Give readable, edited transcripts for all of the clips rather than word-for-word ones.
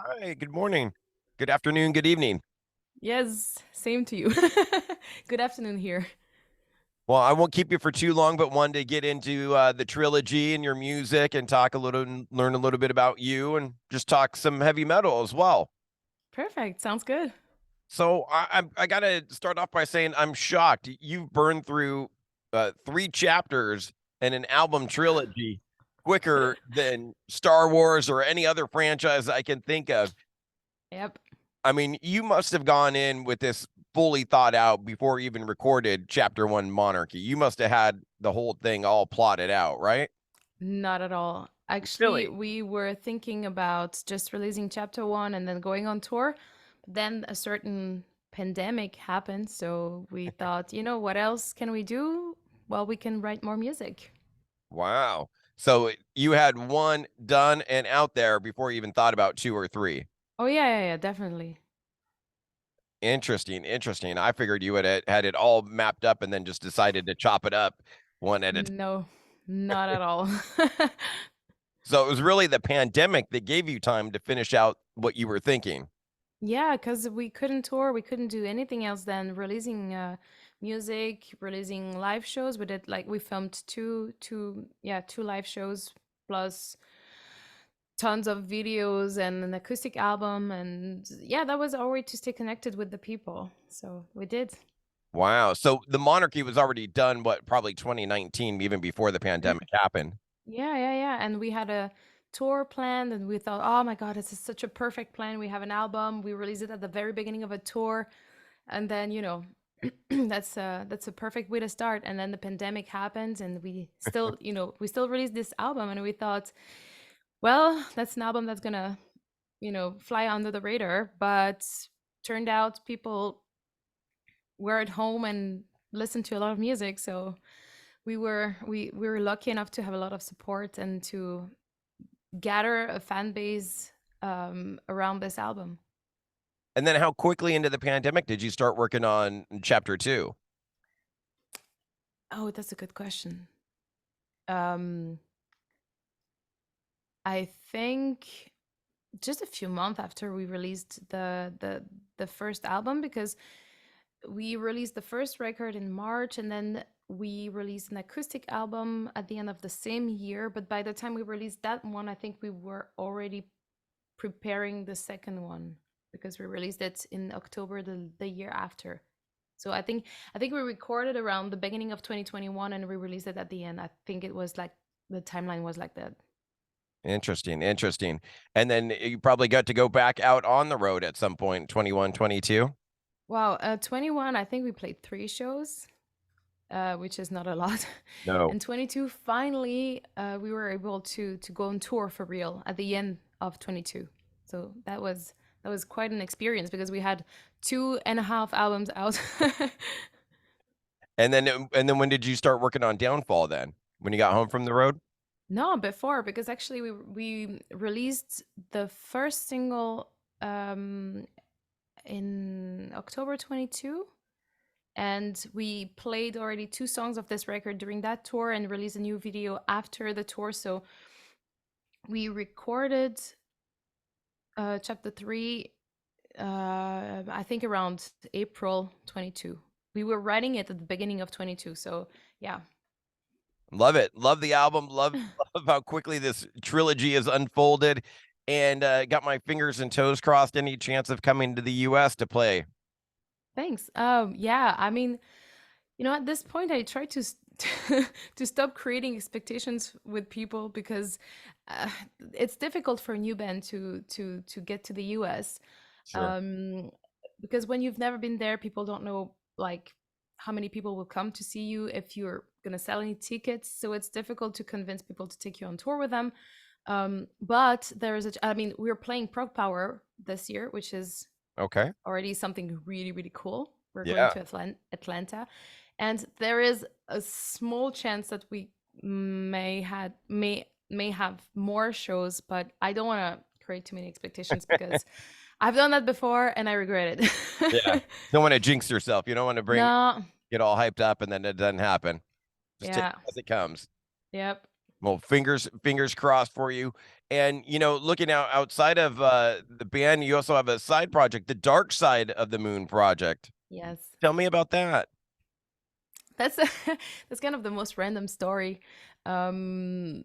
Hi, good morning. Good afternoon, good evening. Yes, same to you. Good afternoon here. Well, I won't keep you for too long, but wanted to get into the trilogy and your music and talk a little and learn a little bit about you and just talk some heavy metal as well. Perfect. Sounds good. So I gotta start off by saying I'm shocked. You've burned through three chapters and an album trilogy quicker than Star Wars or any other franchise I can think of. Yep. I mean, you must have gone in with this fully thought out before you even recorded chapter one Monarchy. You must have had the whole thing all plotted out, right? Not at all. Actually, Really? we were thinking about just releasing chapter one and then going on tour. But then a certain pandemic happened. So we thought, what else can we do? Well, we can write more music. Wow. So you had one done and out there before you even thought about two or three. Oh, yeah, definitely. Interesting, interesting. I figured you had it all mapped up and then just decided to chop it up one at a time. No, not at all. So it was really the pandemic that gave you time to finish out what you were thinking. Yeah, because we couldn't tour, we couldn't do anything else than releasing music, releasing live shows. We did like we filmed two live shows plus tons of videos and an acoustic album, and yeah, that was our way to stay connected with the people. So we did. Wow. So the monarchy was already done, what, probably 2019, even before the Mm, pandemic happened. yeah. And we had a tour planned, and we thought, oh my God, this is such a perfect plan. We have an album. We released it at the very beginning of a tour, and then that's a perfect way to start. And then the pandemic happened, and we still released this album, and we thought, well, that's an album that's gonna fly under the radar. But turned out people were at home and listened to a lot of music, so we were lucky enough to have a lot of support and to gather a fan base around this album. And then how quickly into the pandemic did you start working on chapter two? Oh, that's a good question. um I think just a few months after we released the first album, because we released the first record in March, and then we released an acoustic album at the end of the same year. But by the time we released that one, I think we were already preparing the second one, because we released it in October the year after. So I think we recorded around the beginning of 2021 and we released it at the end. I think it was like the timeline was like that. Interesting, interesting. And then you probably got to go back out on the road at some point, 21, 22. Wow, 21, I think we played 3 shows, which is not a lot. No. And 22, finally, we were able to go on tour for real at the end of 22. So that was quite an experience, because we had 2.5 albums out. And then when did you start working on Downfall then? When you got home from the road? No, before, because actually we released the first single in October 22, and we played already 2 songs of this record during that tour and released a new video after the tour. So we recorded chapter 3, I think around April 22. We were writing it at the beginning of 22, so yeah. Love it. Love the album. Love how quickly this trilogy is unfolded. And got my fingers and toes crossed. Any chance of coming to the US to play? Thanks. Yeah, I mean, at this point, I try to stop creating expectations with people, because uh, it's difficult for a new band to get to the US. Sure. Um, because when you've never been there, people don't know like how many people will come to see you, if you're gonna sell any tickets. So it's difficult to convince people to take you on tour with them. But I mean, we're playing Prog Power this year, which is Okay. already something really, really cool. We're going Yeah. to Atlanta, and there is a small chance that we may have more shows, but I don't want to create too many expectations, because I've done that before and I regret Yeah. it. Don't want to jinx yourself. You don't want to No, get all hyped up and then it doesn't happen. Just take yeah, it as it comes. yep. Well, fingers crossed for you. And looking outside of the band, you also have a side project, the Darkside of the Moon project. Yes. Tell me about that. That's that's kind of the most random story. Um,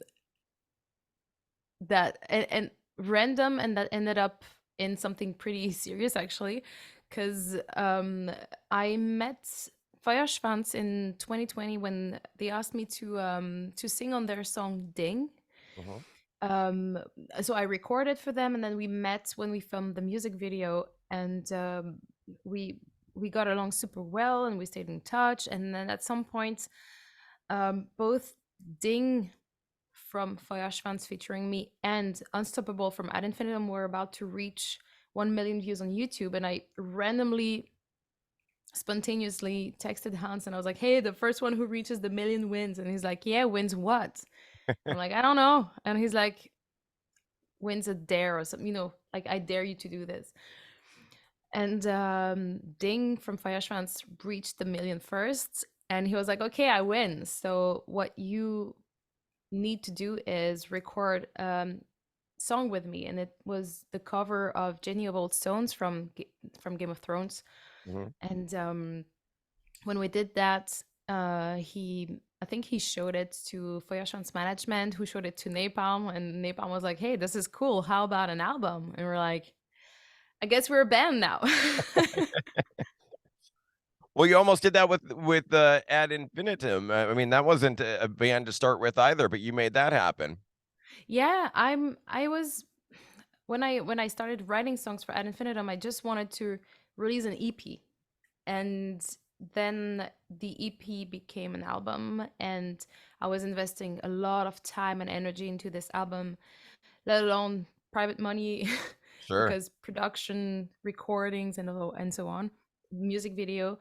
that and random, and that ended up in something pretty serious actually, because I met Feuerschwanz in 2020 when they asked me to sing on their song Ding. Mhm. um so I recorded for them, and then we met when we filmed the music video, and we we got along super well, and we stayed in touch. And then at some point, both Ding from Feuerschwanz featuring me and Unstoppable from Ad Infinitum were about to reach 1 million views on YouTube. And I randomly, spontaneously texted Hans, and I was like, hey, the first one who reaches the million wins. And he's like, yeah, wins what? I'm like, I don't know. And he's like, wins a dare or something, like, I dare you to do this. And Ding from Feuerschwanz reached the million first. And he was like, okay, I win. So what you need to do is record song with me. And it was the cover of Jenny of Old Stones from Game of Thrones. Mhm. And when we did that, I think he showed it to Feuerschwan's management, who showed it to Napalm, and Napalm was like, hey, this is cool, how about an album? And we're like, I guess we're a band now. Well, you almost did that with Ad Infinitum. I mean, that wasn't a band to start with either, but you made that happen. Yeah, I was, when I started writing songs for Ad Infinitum, I just wanted to release an EP. And then the EP became an album, and I was investing a lot of time and energy into this album, let alone private money, Sure. because production, recordings, and so on, music video.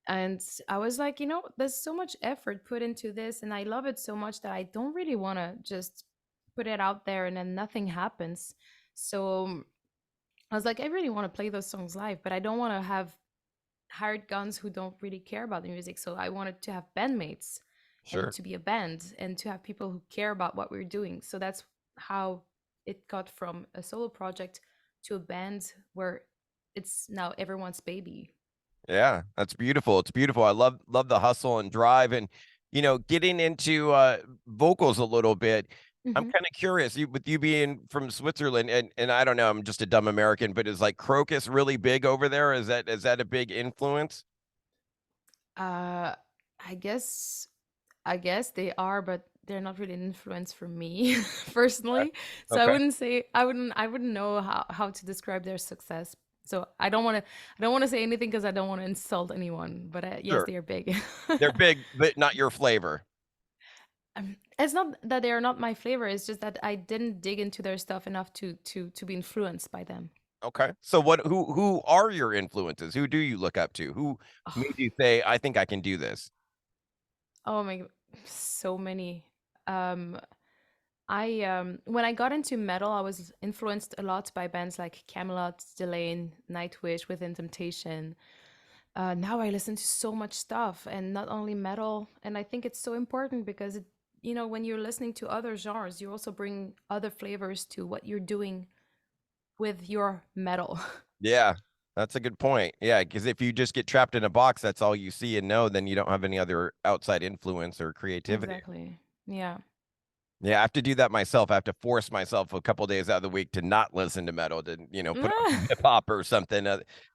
And I was like, there's so much effort put into this, and I love it so much that I don't really want to just put it out there and then nothing happens. So I was like, I really want to play those songs live, but I don't want to have hired guns who don't really care about the music. So I wanted to have bandmates and Sure. to be a band and to have people who care about what we're doing. So that's how it got from a solo project to a band where it's now everyone's baby. Yeah, that's beautiful. It's beautiful. I love the hustle and drive, and getting into vocals a little bit. I'm Hmm. kind of curious, with you being from Switzerland, and I don't know, I'm just a dumb American, but is like Crocus really big over there? Is that a big influence? Uh, I guess I guess they are, but they're not really an influence for me Okay. personally. So I Okay. wouldn't say, I wouldn't know how to describe their success. So I don't want to say anything because I don't want to insult anyone. But yes, Sure. they are big. They're big, but not your flavor. It's not that they are not my flavor. It's just that I didn't dig into their stuff enough to be influenced by them. Okay. So who are your influences? Who do you look up to? Who made you say, I think I can do this? Oh my, so many. Um, I when I got into metal, I was influenced a lot by bands like Camelot, Delane, Nightwish, Within Temptation. Now I listen to so much stuff, and not only metal. And I think it's so important because when you're listening to other genres, you also bring other flavors to what you're doing with your metal. Yeah, that's a good point. Yeah, because if you just get trapped in a box, that's all you see and know, then you don't have any other outside influence or creativity. Exactly. Yeah. Yeah, I have to do that myself. I have to force myself a couple days out of the week to not listen to metal, to put on some hip hop or something,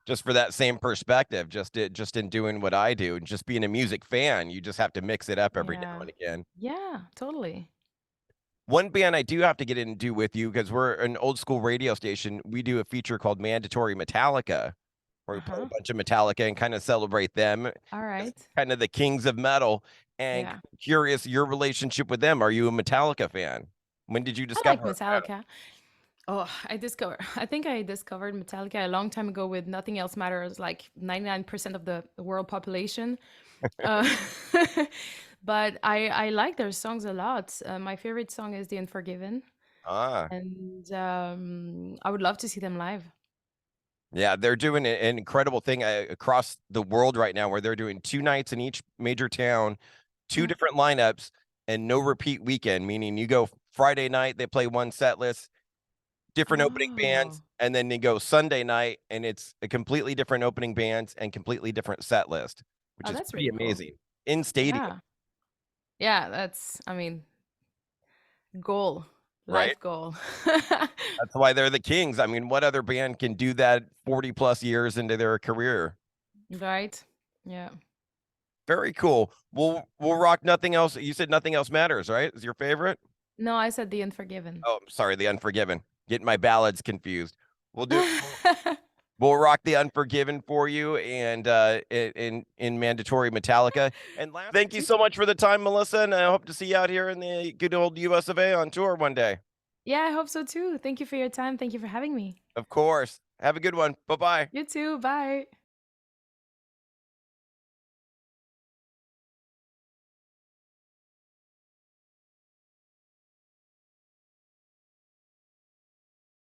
just for that same perspective. Just in doing what I do, and just being a music fan, you just have to mix it up every now Yeah. and again. Yeah, totally. One band I do have to get into with you, because we're an old school radio station. We do a feature called Mandatory Metallica, where we play a Uh-huh. bunch of Metallica and kind of celebrate them All as right. kind of the kings of metal. And Yeah. curious, your relationship with them. Are you a Metallica fan? When did you I like discover? Metallica. Oh, I think I discovered Metallica a long time ago with Nothing Else Matters, like 99% of the world population. Uh, but I like their songs a lot. My favorite song is The Unforgiven, Ah, and I would love to see them live. yeah, they're doing an incredible thing across the world right now, where they're doing 2 nights in each major town, two Mm. different lineups, and no repeat weekend, meaning you go Friday night they play one set list, different opening bands, Oh. and then they go Sunday night and it's a completely different opening bands and completely different set list, which Oh, is that's pretty really cool. amazing in stadium, Yeah. Yeah, that's, I mean, goal, right? life goal. That's why they're the kings. I mean, what other band can do that 40 plus years into their career? Right? Yeah. Very cool. We'll rock Nothing Else. You said Nothing Else Matters, right? Is your favorite? No, I said The Unforgiven. Oh, sorry, The Unforgiven. Getting my ballads confused. We'll do we'll rock The Unforgiven for you and in mandatory Metallica. And thank you so much for the time, Melissa, and I hope to see you out here in the good old US of A on tour one day. Yeah, I hope so too. Thank you for your time. Thank you for having me. Of course. Have a good one. Bye-bye. You too. Bye.